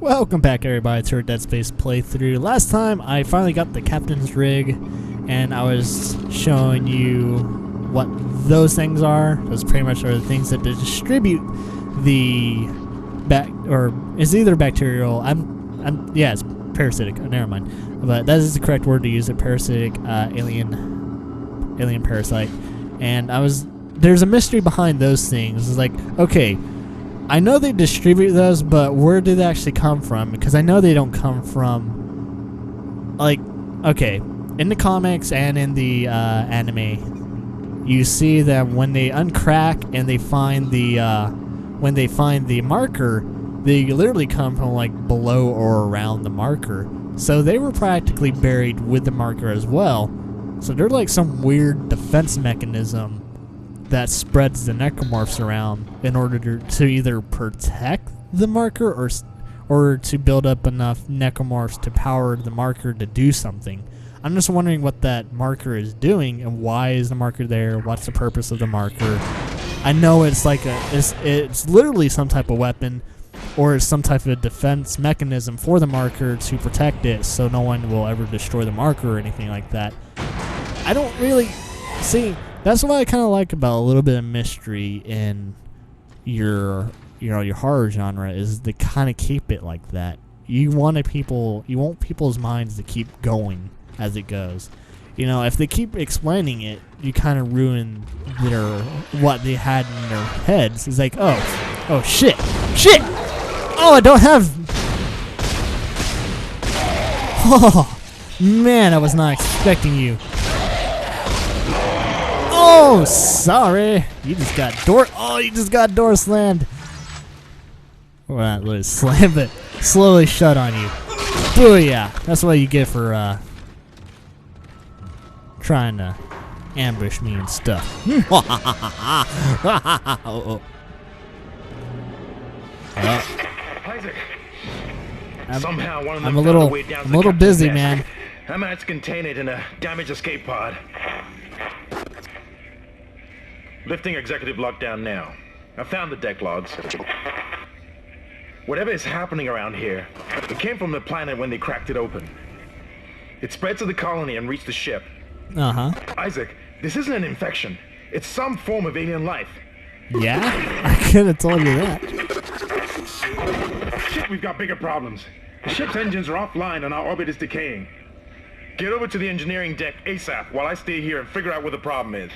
Welcome back, everybody, to our Dead Space playthrough. Last time, I finally got the captain's rig, and I was showing you what those things are. Those pretty much are the things that distribute the it's either bacterial. Yeah, it's parasitic. Oh, never mind. But that is the correct word to use. It parasitic, alien parasite. And there's a mystery behind those things. It's like, okay, I know they distribute those, but where do they actually come from? Because I know they don't come from, like, okay, in the comics and in the anime, you see that when they uncrack and they find the marker, they literally come from like below or around the marker. So they were practically buried with the marker as well. So they're like some weird defense mechanism that spreads the necromorphs around in order to either protect the marker or to build up enough necromorphs to power the marker to do something. I'm just wondering what that marker is doing and why is the marker there? What's the purpose of the marker? I know it's like it's literally some type of weapon, or it's some type of defense mechanism for the marker to protect it so no one will ever destroy the marker or anything like that. I don't really see. That's what I kind of like about a little bit of mystery in your horror genre, is to kind of keep it like that. You want people's minds to keep going as it goes. You know, if they keep explaining it, you kind of ruin what they had in their heads. It's like, oh shit, oh, I don't have. Oh man, I was not expecting you. Oh, sorry. You just got door slammed. Well, not really slammed, but slowly shut on you. Booyah. That's what you get for trying to ambush me and stuff. Isaac. Somehow one of them I'm a little busy, man. I managed to contain it in a damaged escape pod. Lifting executive lockdown now. I found the deck logs. Whatever is happening around here, it came from the planet when they cracked it open. It spread to the colony and reached the ship. Uh-huh. Isaac, this isn't an infection. It's some form of alien life. Yeah? I could have told you that. Shit, we've got bigger problems. The ship's engines are offline and our orbit is decaying. Get over to the engineering deck ASAP while I stay here and figure out what the problem is.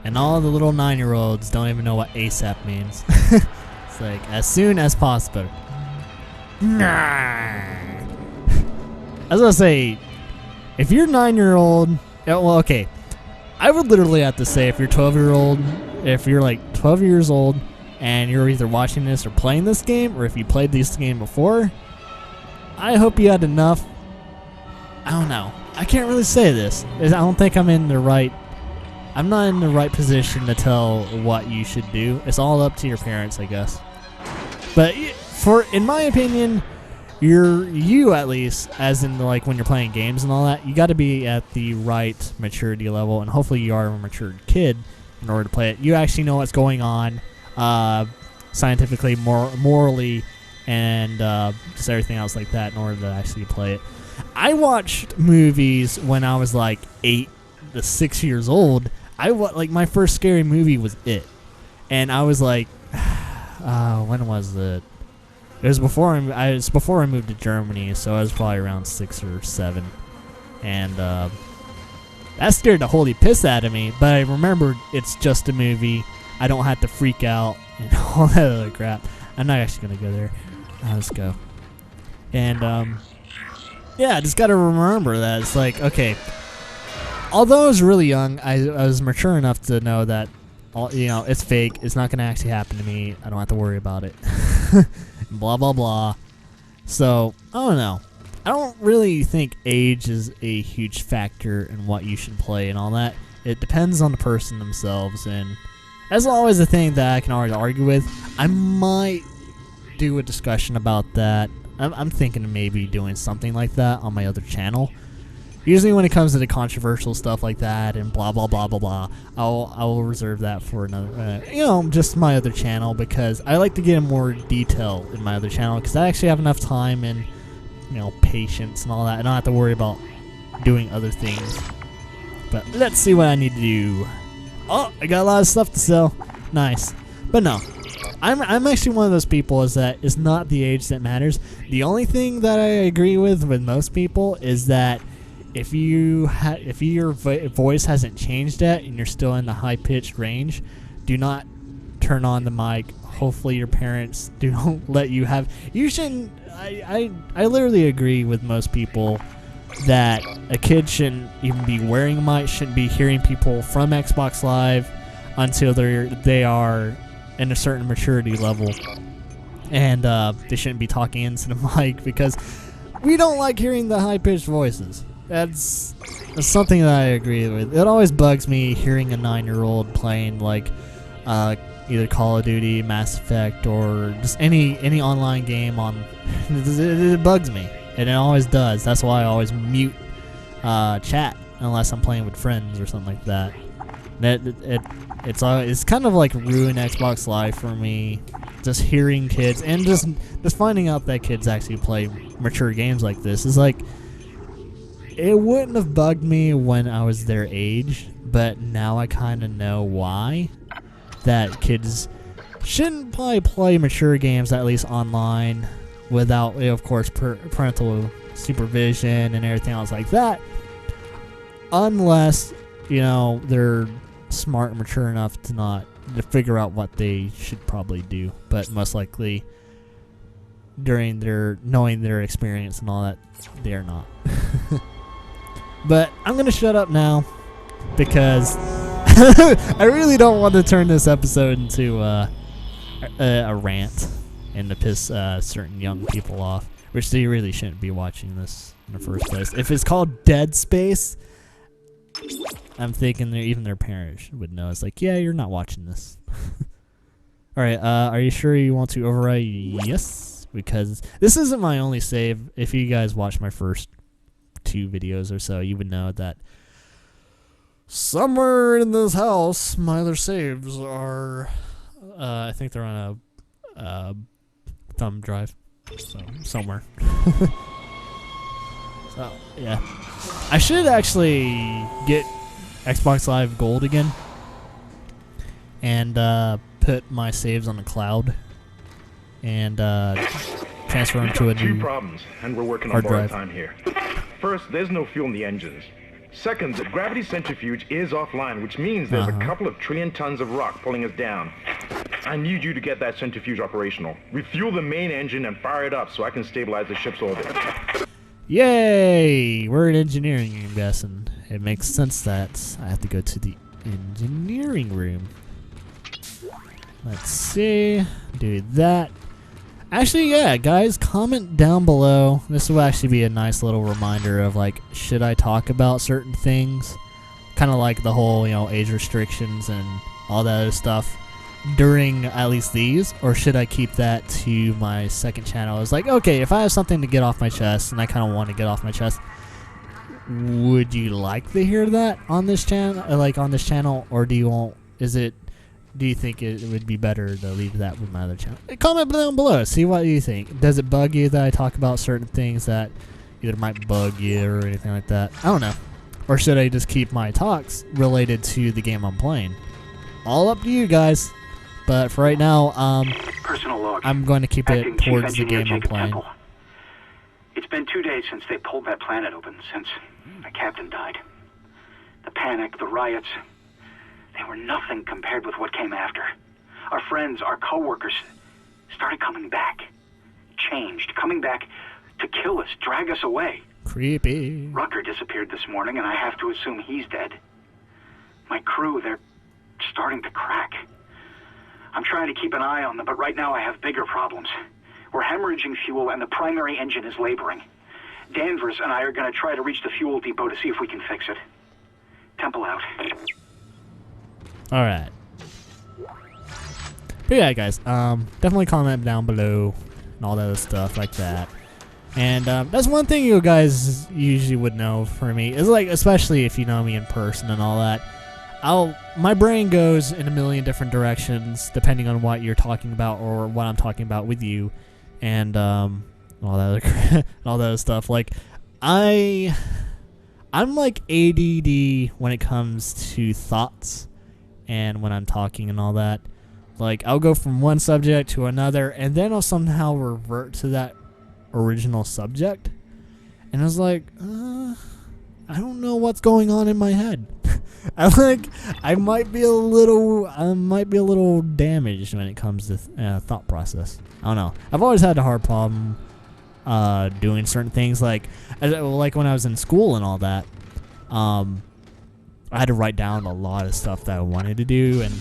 And all the little 9-year-olds don't even know what ASAP means. It's like, as soon as possible. I was gonna say, if you're 9-year-old, well, okay, I would literally have to say if you're 12-year-old, if you're like 12 years old, and you're either watching this or playing this game, or if you played this game before, I hope you had enough. I don't know. I can't really say this. I don't think I'm not in the right position to tell what you should do. It's all up to your parents, I guess. But in my opinion, you at least, as in like when you're playing games and all that, you got to be at the right maturity level, and hopefully you are a matured kid in order to play it. You actually know what's going on, scientifically, morally, and just everything else like that in order to actually play it. I watched movies when I was like 8 to 6 years old. Like my first scary movie was It, and I was like, when was it? It was before I moved to Germany, so I was probably around 6 or 7, and that scared the holy piss out of me. But I remembered it's just a movie. I don't have to freak out and all that other crap. I'm not actually gonna go there. Let's go. And yeah, I just gotta remember that it's like, okay. Although I was really young, I was mature enough to know that, it's fake. It's not going to actually happen to me. I don't have to worry about it. Blah, blah, blah. So, I don't know. I don't really think age is a huge factor in what you should play and all that. It depends on the person themselves, and that's always a thing that I can always argue with. I might do a discussion about that. I'm thinking of maybe doing something like that on my other channel. usually when it comes to the controversial stuff like that and blah blah blah blah blah, I will reserve that for another, just my other channel, because I like to get in more detail in my other channel because I actually have enough time and patience and all that. I don't have to worry about doing other things. But let's see what I need to do. Oh, I got a lot of stuff to sell. Nice. But no, I'm actually one of those people is that it's not the age that matters. The only thing that I agree with most people is that if your voice hasn't changed yet and you're still in the high-pitched range, do not turn on the mic. Hopefully your parents don't let you have. You shouldn't. I literally agree with most people that a kid shouldn't even be wearing a mic, shouldn't be hearing people from Xbox Live until they are in a certain maturity level, and they shouldn't be talking into the mic because we don't like hearing the high-pitched voices. That's something that I agree with. It always bugs me hearing a 9-year-old playing like either Call of Duty, Mass Effect, or just any online game on. It bugs me. And it always does. That's why I always mute chat unless I'm playing with friends or something like that. It's kind of like ruined Xbox Live for me. Just hearing kids and just finding out that kids actually play mature games like this is like, it wouldn't have bugged me when I was their age, but now I kind of know why. That kids shouldn't probably play mature games, at least online, without, of course, parental supervision and everything else like that, unless they're smart and mature enough to figure out what they should probably do. But most likely, during knowing their experience and all that, they're not. But I'm gonna shut up now because I really don't want to turn this episode into a rant and to piss certain young people off, which they really shouldn't be watching this in the first place. If it's called Dead Space, I'm thinking even their parents would know. It's like, yeah, you're not watching this. Alright, are you sure you want to overwrite? Yes, because this isn't my only save. If you guys watch my first 2 videos or so, you would know that somewhere in this house, my other saves are, I think they're on a thumb drive, so somewhere. So yeah, I should actually get Xbox Live Gold again and put my saves on the cloud and transfer them to a new 2 problems, and we're working on hard borrowed drive. time here. First, there's no fuel in the engines. Second, the gravity centrifuge is offline, which means there's a couple of trillion tons of rock pulling us down. I need you to get that centrifuge operational. Refuel the main engine and fire it up so I can stabilize the ship's orbit. Yay! We're in engineering, I'm guessing. It makes sense that I have to go to the engineering room. Let's see. Do that. Actually, yeah, guys, comment down below. This will actually be a nice little reminder of, like, should I talk about certain things? Kind of like the whole, age restrictions and all that other stuff during at least these, or should I keep that to my second channel? It's like, okay, if I have something to get off my chest and I kind of want to get off my chest, would you like to hear that on this channel, or do you think it would be better to leave that with my other channel? Comment down below. See what you think. Does it bug you that I talk about certain things that either might bug you or anything like that? I don't know. Or should I just keep my talks related to the game I'm playing? All up to you guys. But for right now, Personal log. I'm going to keep it Acting Chief towards the Engineer game I'm Jacob playing. Temple. It's been 2 days since they pulled that planet open, since the captain died. The panic, the riots, they were nothing compared with what came after. Our friends, our co-workers, started coming back. Changed, coming back to kill us, drag us away. Creepy. Rucker disappeared this morning, and I have to assume he's dead. My crew, they're starting to crack. I'm trying to keep an eye on them, but right now I have bigger problems. We're hemorrhaging fuel, and the primary engine is laboring. Danvers and I are going to try to reach the fuel depot to see if we can fix it. Temple out. Alright. But yeah, guys, definitely comment down below and all that other stuff like that. And that's one thing you guys usually would know for me. Is like, especially if you know me in person and all that. My brain goes in a million different directions depending on what you're talking about or what I'm talking about with you, and all that other all that other stuff. Like, I'm like ADD when it comes to thoughts and when I'm talking and all that. Like, I'll go from one subject to another, and then I'll somehow revert to that original subject. And I was like, I don't know what's going on in my head. I might be a little damaged when it comes to thought process. I don't know. I've always had a hard problem doing certain things, like when I was in school and all that. I had to write down a lot of stuff that I wanted to do, and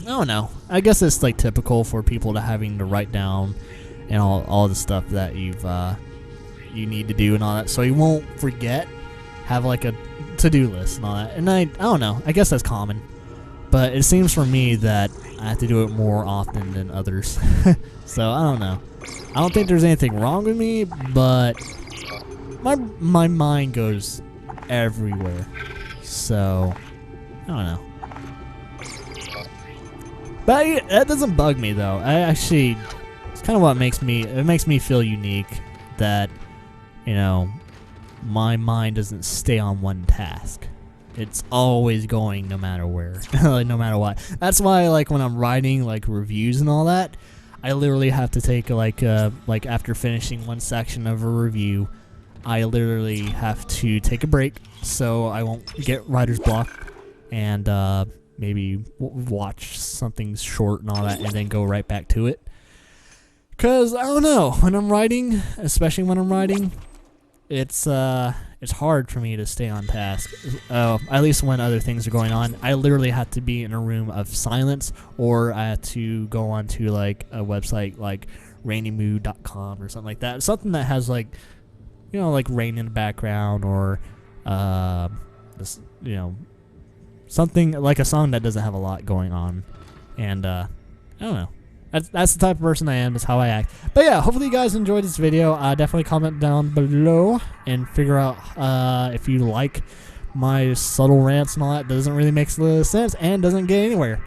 I don't know. I guess it's like typical for people to having to write down and all the stuff that you need to do and all that, so you won't forget. Have like a to-do list and all that, and I don't know. I guess that's common, but it seems for me that I have to do it more often than others. So I don't know. I don't think there's anything wrong with me, but my mind goes everywhere. So I don't know. But that doesn't bug me though. It's kind of what makes me feel unique, that, you know, my mind doesn't stay on one task. It's always going no matter where. Like, no matter what. That's why, like, when I'm writing like reviews and all that, I literally have to take like after finishing one section of a review, I literally have to take a break so I won't get writer's block, and maybe watch something short and all that, and then go right back to it. Cause I don't know, when I'm writing, especially when I'm writing, it's hard for me to stay on task. At least when other things are going on. I literally have to be in a room of silence, or I have to go onto like a website like rainymood.com or something like that. Something that has like, you know, like rain in the background, or this, you know, something like a song that doesn't have a lot going on. And I don't know. That's the type of person I am. That's how I act. But yeah, hopefully you guys enjoyed this video. Definitely comment down below and figure out if you like my subtle rants and all that. Doesn't really make sense and doesn't get anywhere.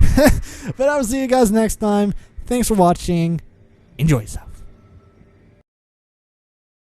But I will see you guys next time. Thanks for watching. Enjoy yourself.